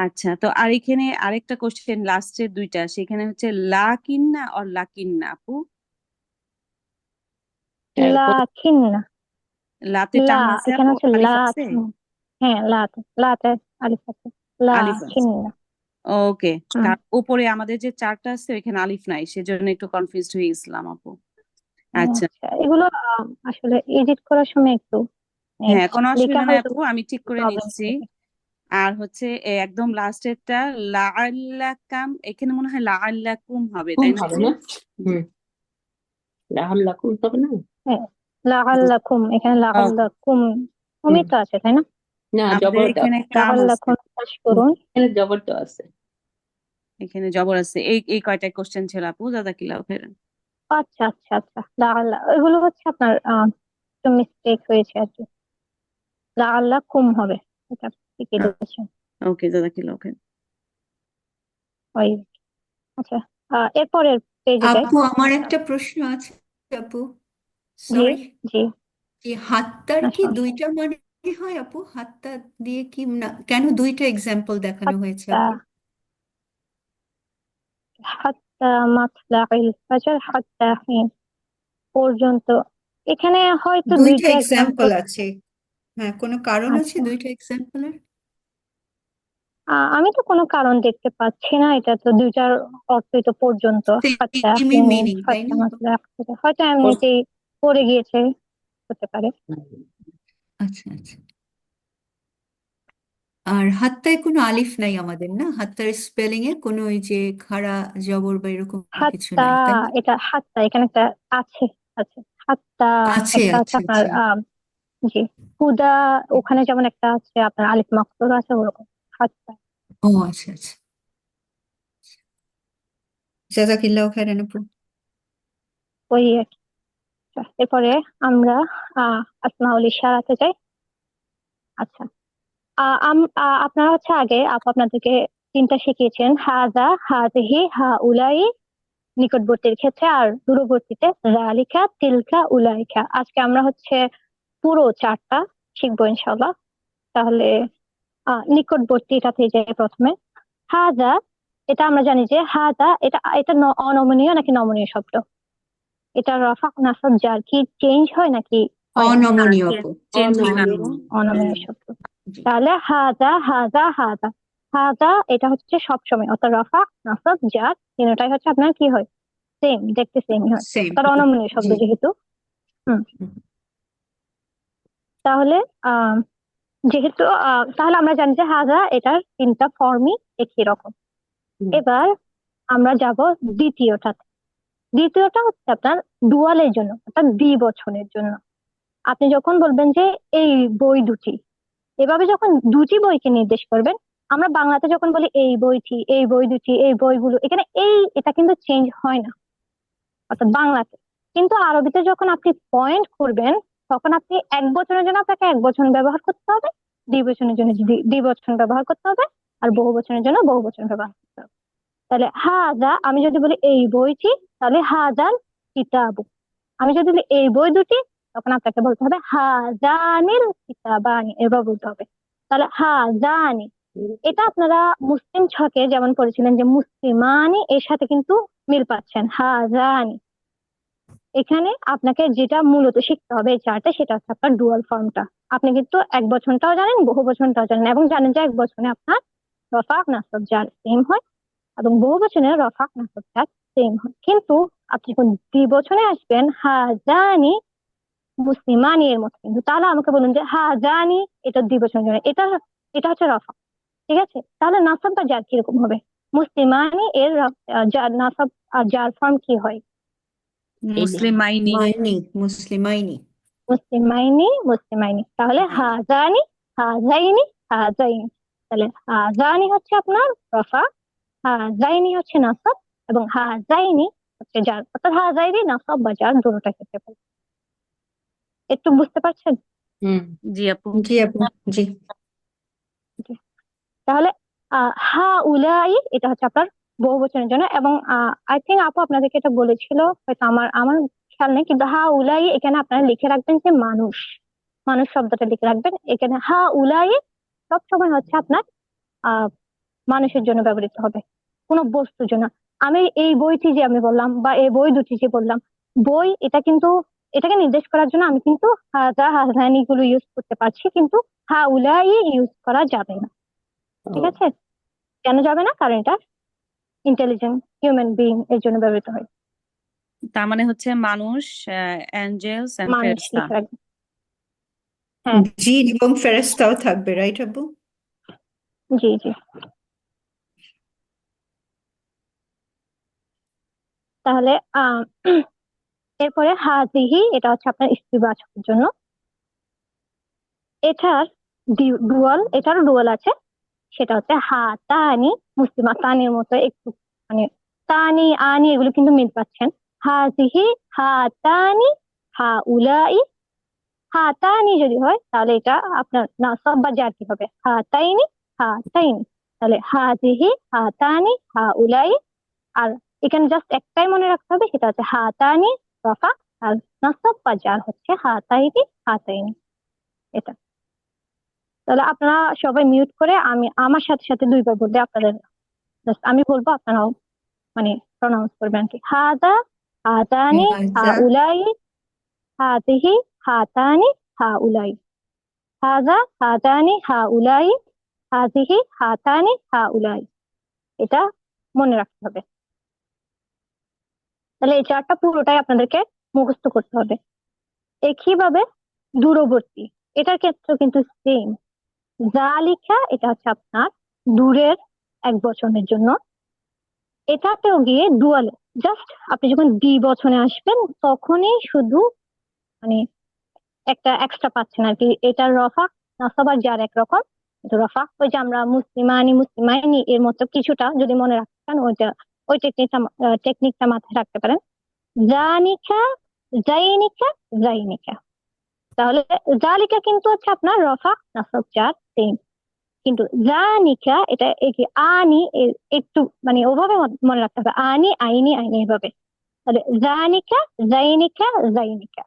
আচ্ছা, তো আর এখানে আরেকটা কোশ্চেন, লাস্টের দুইটা, সেখানে হচ্ছে লাকিন্না আর লাকিন্না আপু, লাকিন্না, লাতে লা টান আছে এখানে আপু, হচ্ছে আলিফ আছে? হ্যাঁ লাতে আলিফ আছে, আলিফ আছে, লাকিন্না। ওকে। হুম, কারণ উপরে আমাদের যে চারটা আছে ওইখানে আলিফ নাই, সেজন্য একটু কনফিউজড হয়ে গেছিলাম আপু। আচ্ছা, আচ্ছা এগুলো আসলে এডিট করার সময় একটু হ্যাঁ কোনো লেখা অসুবিধা নাই হয়তো আপু, আমি ঠিক করে প্রবলেম নিচ্ছি। আর হচ্ছে একদম লাস্টেরটা লাআল্লাকাম, এখানে মনে হয় লাআল্লাকুম হবে, কুম তাই না হবে আপু? না? হুম, লাআল্লাকুম হবে না? হ্যাঁ লাআল্লাকুম, এখানে Okay, লাআল্লাকুম হুম, উমিত আছে তাই না? না আমাদের জবর দাও, এখানে কাম আছে, লাআল্লাকুম তাশকুরুন। এখানে জবর তো আছে। এখানে জবর আছে। এই কয়টা কোশ্চেন ছিল আপু, জাযাকিল্লাহু খাইরান। আচ্ছা আচ্ছা আচ্ছা লাআল্লা, এগুলো হচ্ছে আপনার একটু মিস্টেক হয়েছে আর কি, লাআল্লাকুম হবে, এটা ঠিকই লিখেছেন। ওকে, জাযাকিল্লাহু খাইরান। ওই আচ্ছা এরপরের পেজে যাই। আপু আমার একটা প্রশ্ন আছে আপু, জি সরি, জি কি হাত্তার না কি সমস্যা নেই। দুইটা মানে হয় আপু? হাত্তা দিয়ে কি না, কেন দুইটা এক্সাম্পল দেখানো হয়েছে হাত্তা আপু? হাত্তা মাতলাইল ফাজর হাত্তা হিন পর্যন্ত, এখানে হয়তো দুইটা দুইটা এক্সাম্পল এক্সাম্পল। আছে, হ্যাঁ কোনো কারণ আছে আচ্ছা দুইটা এক্সাম্পলের? আমি তো কোনো কারণ দেখতে পাচ্ছি না, এটা তো দুইটার অর্থই তো পর্যন্ত, হাত্তা সেমই হিন মিনিং তাই হাত্তা না? মাতলা, হয়তো ওর- এমনিতেই পড়ে গিয়েছে, হতে পারে। আচ্ছা আচ্ছা। আর হাত্তায় কোনো আলিফ নাই আমাদের, না হাত্তার স্পেলিং এ কোনো ওই যে খাড়া জবর বা এরকম কিছু হাত্তা, নাই তাই না? এটা হাত্তা এখানে একটা আছে, আছে হাত্তা, আছে একটা আছে আচ্ছা আপনার আচ্ছা। জি হুদা, ওখানে যেমন একটা আছে আপনার আলিফ মাকসুর আছে ওরকম হাত্তা। ও আচ্ছা আচ্ছা, জাযাকিল্লাহু খাইরান আপু। ওই আর কি। আচ্ছা, এরপরে আমরা আসমাউল ইশারাতে যাই। আচ্ছা আপনারা হচ্ছে আগে আপু আপনাদেরকে তিনটা শিখিয়েছেন, হাজা হাজিহি হাউলাই নিকটবর্তীর ক্ষেত্রে, আর দূরবর্তীতে যালিকা তিলকা উলাইকা। আজকে আমরা হচ্ছে পুরো চারটা শিখবো ইনশাল্লাহ। তাহলে নিকটবর্তীটাতে যাই প্রথমে। হাজা, এটা আমরা জানি যে হাজা এটা এটা অনমনীয় নাকি নমনীয় শব্দ? এটা রফা নাসব জার কি চেঞ্জ হয় নাকি হয় না? অনমনীয় আপু, চেঞ্জ হয় না। অনমনীয় শব্দ। জি। তাহলে হাজা হাজা হাজা, হাজা এটা হচ্ছে সবসময়, অর্থাৎ রফা নাসব জার তিনটাই হচ্ছে আপনার কি হয়, সেম, দেখতে সেমই হয়, সেম, তার অনমনীয় শব্দ জি। যেহেতু। হুম তাহলে যেহেতু তাহলে আমরা জানি যে হাজা এটার তিনটা ফর্মই একই রকম। হুম। এবার আমরা যাব দ্বিতীয়টাতে। দ্বিতীয়টা হচ্ছে আপনার ডুয়ালের জন্য, অর্থাৎ দ্বিবচনের জন্য। আপনি যখন বলবেন যে এই বই দুটি, এভাবে যখন দুটি বইকে নির্দেশ করবেন, আমরা বাংলাতে যখন বলি এই বইটি, এই বই দুটি, এই বইগুলো, এখানে এটা কিন্তু চেঞ্জ হয় না, অর্থাৎ বাংলাতে। কিন্তু আরবিতে যখন আপনি পয়েন্ট করবেন, তখন আপনি এক বচনের জন্য আপনাকে এক বচন ব্যবহার করতে হবে, দ্বিবচনের জন্য দ্বিবচন ব্যবহার করতে হবে, আর বহু বচনের জন্য বহু বচন ব্যবহার করতে হবে। তাহলে হাজা, আমি যদি বলি এই বইটি, তাহলে হাজাল কিতাবু। আমি যদি বলি এই বই দুটি, তখন আপনাকে বলতে হবে হাজানিল কিতাবানি, এভাবে বলতে হবে। তাহলে হাজানি, এটা আপনারা মুসলিম ছকে যেমন পড়েছিলেন যে মুসলিমানি, এর সাথে কিন্তু মিল পাচ্ছেন, হাজানি। এখানে আপনাকে যেটা মূলত শিখতে হবে এই চার্টে, সেটা হচ্ছে আপনার ডুয়াল ফর্মটা। আপনি কিন্তু এক বচনটাও জানেন, বহু বচনটাও জানেন, এবং জানেন যে এক বচনে আপনার রফা নাসব জার সেম হয়, এবং বহু বচনে রফা নাসব জার সেম হয়। কিন্তু আপনি যখন দ্বিবচনে আসবেন, হাজানি মুসলিমানি এর মতো, কিন্তু তাহলে আমাকে বলুন যে হাজানি এটা দ্বিবচনের জন্য, এটা এটা হচ্ছে রফা, ঠিক আছে, তাহলে নাসাব বা জার কিরকম হবে? মুসলিমানি এর জার নাসাব আর জার ফর্ম কি হয়? মুসলিমাইনি মুসলিমাইনি মুসলিমাইনি মুসলিমাইনি। তাহলে হাজানি হাজাইনি হাজাইনি। তাহলে হাজানি হচ্ছে আপনার রফা, হাজাইনি হচ্ছে নাসাব, এবং হাজাইনি হচ্ছে জার। অর্থাৎ হাজাইনি নাসাব বা জার দুটোটা ক্ষেত্রে পারে। একটু বুঝতে পারছেন? জি আপু জি আপু জি তাহলে হা উলাই এটা হচ্ছে আপনার বহুবচনের জন্য, এবং আই থিঙ্ক আপু আপনাদেরকে এটা বলেছিল, হয়তো আমার খেয়াল নেই, কিন্তু হা উলাই এখানে আপনারা লিখে রাখবেন যে মানুষ, মানুষ শব্দটা লিখে রাখবেন এখানে। হা উলাই সবসময় হচ্ছে আপনার মানুষের জন্য ব্যবহৃত হবে, কোনো বস্তুর জন্য। আমি এই বইটি যে আমি বললাম বা এই বই দুটি যে বললাম, বই এটা কিন্তু এটাকে নির্দেশ করার জন্য আমি কিন্তু হাজা হাজানি গুলো ইউজ করতে পারছি, কিন্তু হা উলাই ইউজ করা যাবে না। ঠিক আছে, কেন যাবে না? কারণ এটা ইন্টেলিজেন্ট হিউম্যান বিইং এর জন্য ব্যবহৃত হয়। তার মানে হচ্ছে মানুষ, অ্যাঞ্জেলস এন্ড মানুষ ফেরেশতা। লিখে রাখবে। হ্যাঁ, জিন এবং ফেরেশতাও থাকবে, রাইট আপু? জি জি। তাহলে এরপরে হাজিহি এটা হচ্ছে আপনার স্ত্রীবাচকের জন্য। এটার এটারও ডুয়াল আছে, সেটা হচ্ছে হা তানি। মুসলিমা তানির মতো একটু মানে তানি আনি এগুলো কিন্তু মিল পাচ্ছেন। হাজিহি হা তানি হা উলাই। হা তানি যদি হয় তাহলে এটা আপনার নাসাব বা জার কি হবে? হা তাইনি হা তাইনি। তাহলে হাজিহি হা তানি হা উলাই। আর এখানে জাস্ট একটাই মনে রাখতে হবে, সেটা হচ্ছে হা তানি রফা, আর নাসাব বা জার হচ্ছে হা তাইনি হা তাইনি। এটা তাহলে আপনারা সবাই মিউট করে আমি আমার সাথে সাথে দুইবার বলতে আপনাদের just আমি বলবো, আপনারাও মানে প্রনাউন্স করবেন কি। হাদা হাদানি হা উলাই, হাদিহি হাতানি হা উলাই, হাদা হাদানি হা উলাই, হাদিহি হাতানি হা উলাই। এটা মনে রাখতে হবে। তাহলে এই চারটা পুরোটাই আপনাদেরকে মুখস্থ করতে হবে। একইভাবে দূরবর্তী এটার ক্ষেত্রে কিন্তু সেম। জালিকা এটা হচ্ছে আপনার দূরের এক বচনের জন্য। এটাতেও গিয়ে ডুয়াল, জাস্ট আপনি যখন দ্বিবচনে আসবেন তখনই শুধু মানে একটা এক্সট্রা পাচ্ছেন আর কি। এটার রফা নাসাব আর জার একরকম, কিন্তু রফা ওই যে আমরা মুসলিমানি মুসলিমাইনি এর মতো কিছুটা যদি মনে রাখতেন, ওই টেকনিকটা মাথায় রাখতে পারেন। জানিকা জাইনিকা জাইনিকা। তাহলে জালিকা কিন্তু হচ্ছে আপনার রফা নাসাব জার সেম, কিন্তু জানিকা এটা আনি একটু মানে ওভাবে মনে রাখতে হবে, আনি আইনি আইনি এভাবে। তাহলে জানিকা জাইনিকা জাইনিকা।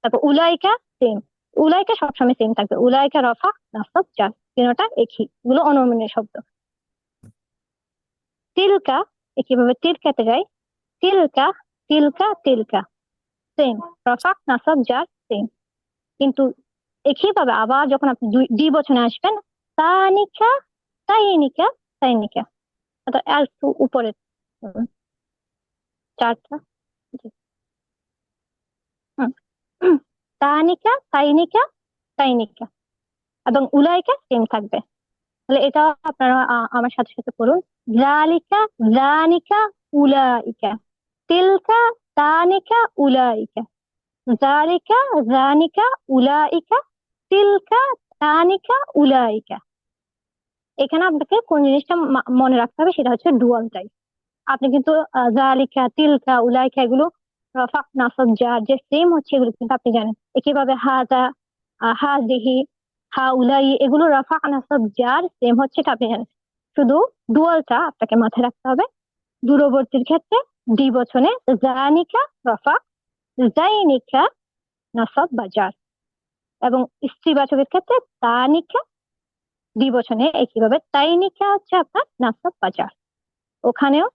তারপর উলাইকা সেম, উলাইকা সবসময় সেম থাকবে। উলাইকা রফা নাসাব জার তিনটা একই, এগুলো অনমনীয় শব্দ। তিলকা একইভাবে তিলকাতে যাই, তিলকা তিলকা তিলকা সেম, রফা নাসাব জার সেম। কিন্তু একইভাবে আবার যখন আপনি দ্বিবচনে আসবেন, তানিকা তাইনিকা তাইনিকা, অর্থাৎ আর একটু উপরে চারটা। তানিকা তাইনিকা তাইনিকা, এবং উলাইকা সেম থাকবে। তাহলে এটা আপনারা আমার সাথে সাথে পড়ুন। জালিকা জানিকা উলাইকা, তিলকা তানিকা উলাইকা, জালিকা জানিকা উলাইকা, তিলকা তানিকা উলাইকা। এখানে আপনাকে কোন জিনিসটা মনে রাখতে হবে, সেটা হচ্ছে ডুয়াল টাইপ। আপনি কিন্তু জালিকা তিলকা উলাইকা এগুলো রফা নাসাব জার যে সেম হচ্ছে এগুলো কিন্তু আপনি জানেন। একইভাবে হাজা হাজিহি হা উলাই এগুলো রফা নাসাব জার সেম হচ্ছে, এটা আপনি জানেন। শুধু ডুয়ালটা আপনাকে মাথায় রাখতে হবে। দূরবর্তীর ক্ষেত্রে দ্বিবচনে জানিকা রফা, জাইনিকা নাসাব বা জার, এবং স্ত্রীবাচকের ক্ষেত্রে তানিকা দ্বিবচনে একইভাবে তাইনিকা হচ্ছে আপনার নাসাব বা জার। ওখানেও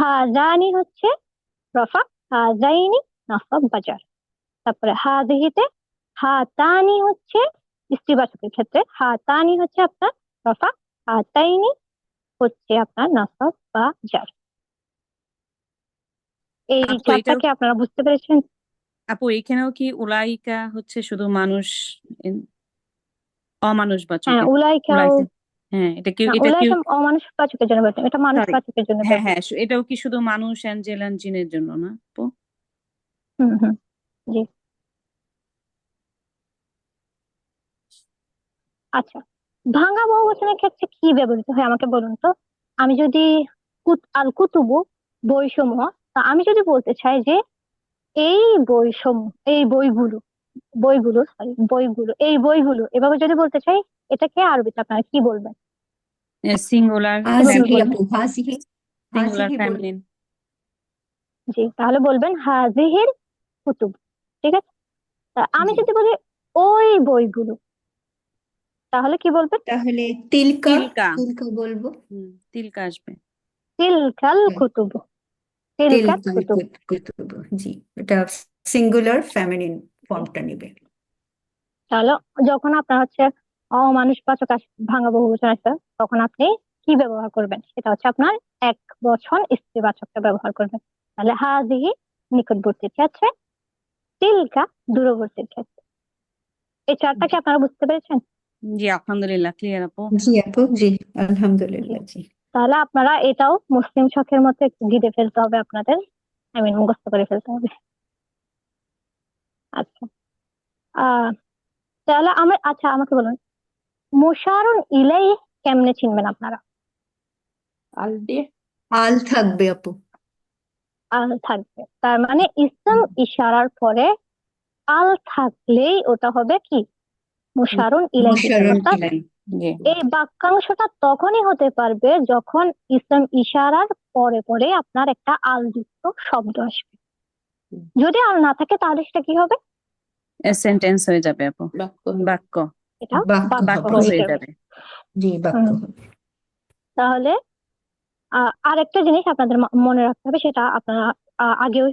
হাজানি হচ্ছে রফা, হাজাইনি নাসাব বা জার। তারপরে হাদিহিতে হাতানি হচ্ছে স্ত্রীবাচকের ক্ষেত্রে, হাতানি হচ্ছে আপনার রফা, হাতাইনি হচ্ছে আপনার নাসাব বা জার। এই আপু চারটা এটাও কি আপনারা বুঝতে পেরেছেন? আপু এখানেও কি উলাইকা হচ্ছে শুধু মানুষ, অমানুষবাচক হ্যাঁ, উলাইকাও উলাইকা হ্যাঁ এটা কি না এটা কি উলাইকা অমানুষবাচকের জন্য বলছেন, এটা মানুষবাচকের জন্য হ্যাঁ ব্যবহার। হ্যাঁ এটাও কি শুধু মানুষ অ্যাঞ্জেল অ্যান্ড জিনের জন্য না আপু? হুম হুম জি। আচ্ছা, ভাঙা বহুবচনের ক্ষেত্রে কি ব্যবহৃত হয় আমাকে বলুন তো। আমি যদি আল কুতুবু বইসমূহ, তা আমি যদি বলতে চাই যে এই বইসমূহ, এই বইগুলো এই বইগুলো এভাবে যদি বলতে চাই, এটাকে আরবিতে আপনারা কি বলবেন? সিঙ্গুলার কিভাবে হাজিহি বলবেন? আপু, হাজিহি সিঙ্গুলার হাজিহি বল ফ্যামিলিন। জি, তাহলে বলবেন হাজিহিল কুতুব। ঠিক আছে, তা আমি জি। যদি বলি ওই বইগুলো, তাহলে কি বলবেন? তাহলে তিলকা তিলকা। তিলকা বলবো। তিলকা আসবে। তিলকাল হ্যাঁ, কুতুব, তিলকাত তিলকাল কুতুব। কুতুব। জি, এটা সিঙ্গুলার ফেমিনিন ফর্মটা নেবে। তাহলে যখন আপনার হচ্ছে অমানুষবাচক ভাঙা বহুবচন আসবে, তখন আপনি কি ব্যবহার করবেন? সেটা হচ্ছে আপনার এক বচন স্ত্রীবাচকটা ব্যবহার করবেন। তাহলে হাজিহি নিকটবর্তীর ক্ষেত্রে, তিলকা দূরবর্তীর ক্ষেত্রে। এই চারটা কি আপনারা বুঝতে পেরেছেন? জি আলহামদুলিল্লাহ ক্লিয়ার আপু। জি আপু, জি আলহামদুলিল্লাহ। জি তাহলে আপনারা এটাও মুসলিম শখের মতো একটু গিঁদে ফেলতে হবে আপনাদের, মুখস্থ করে ফেলতে হবে। আচ্ছা, আহ তাহলে আচ্ছা আমাকে বলুন, মুশারুন ইলাই কেমনে চিনবেন আপনারা? আল দিয়ে আল থাকবে আপু। আল থাকবে, তার মানে ইসম ইশারার পরে আল থাকলেই ওটা হবে কি? মুশারুন ইলাইহি। মুশাররুন অর্থাৎ ইলাই। জি এই বাক্যাংশটা তখনই হতে পারবে যখন ইসম ইশারার পরে পরে আপনার একটা আল যুক্ত শব্দ আসবে। যদি আল না থাকে তাহলে সেটা কি হবে? সেন্টেন্স হয়ে যাবে আপু, বাক্য বাক্য এটা বাক্য বাক্য হবে। হয়ে হয়ে যাবে। যাবে। জি, বাক্য হুম, হবে। তাহলে আরেকটা জিনিস আপনাদের মনে রাখতে হবে, সেটা আপনারা আগেও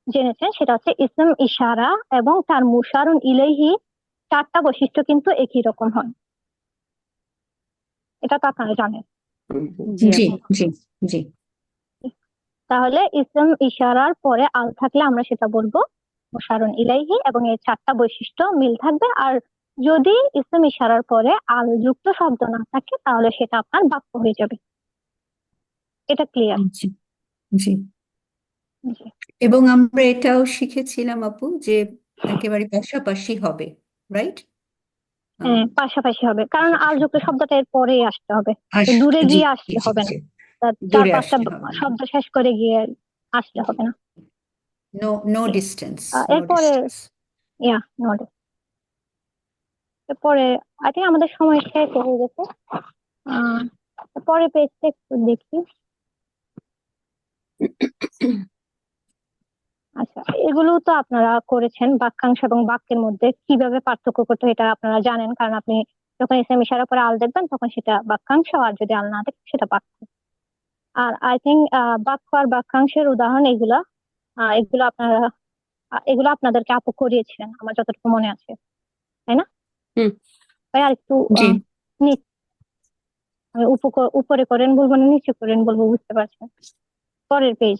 জেনেছেন, সেটা হচ্ছে ইসম ইশারা এবং তার মুশারুন ইলাইহি চারটা বৈশিষ্ট্য কিন্তু একই রকম হয়। এটা তো আপনারা জানেন। জি জি আপু। জি জি তাহলে ইসম ইশারার পরে আল থাকলে আমরা সেটা বলবো মুশারুন ইলাইহি, এবং এই চারটা বৈশিষ্ট্য মিল থাকবে। আর যদি ইসম ইশারার পরে আল যুক্ত শব্দ না থাকে তাহলে সেটা আপনার বাক্য হয়ে যাবে। এটা ক্লিয়ার? জি জি। এবং আমরা এটাও শিখেছিলাম আপু যে একেবারে পাশাপাশি হবে, রাইট? হ্যাঁ, পাশাপাশি হবে, কারণ আল যুক্ত শব্দটা এর পরেই আসতে হবে, তো দূরে জি গিয়ে জি আসলে জি হবে না। জি। তার চার দূরে পাঁচটা আসতে হবে না। শব্দ শেষ করে গিয়ে আসলে হবে না। নো ডিস্টেন্স, নো এরপরে ডিস্টেন্স। নোট, এরপরে আই থিঙ্ক আমাদের সময় শেষ হয়ে গেছে। আহ পরে পেজটা একটু দেখি। আচ্ছা, এগুলো তো আপনারা করেছেন, বাক্যাংশ এবং বাক্যের মধ্যে কিভাবে পার্থক্য করতে হয় এটা আপনারা জানেন, কারণ আপনি যখন ইসম ইশারার পরে আল দেখবেন তখন সেটা বাক্যাংশ, আর যদি আল না দেখে সেটা বাক্য। আর আই থিঙ্ক বাক্য আর বাক্যাংশের উদাহরণ এগুলো আপনারা এগুলো আপনাদেরকে আপু করিয়েছিলেন আমার যতটুকু মনে আছে, তাই না? হুম। ভাই আর একটু জি আমি উপরে করেন বলবো না নিচে করেন বলবো, বুঝতে পারছেন? পরের পেজ।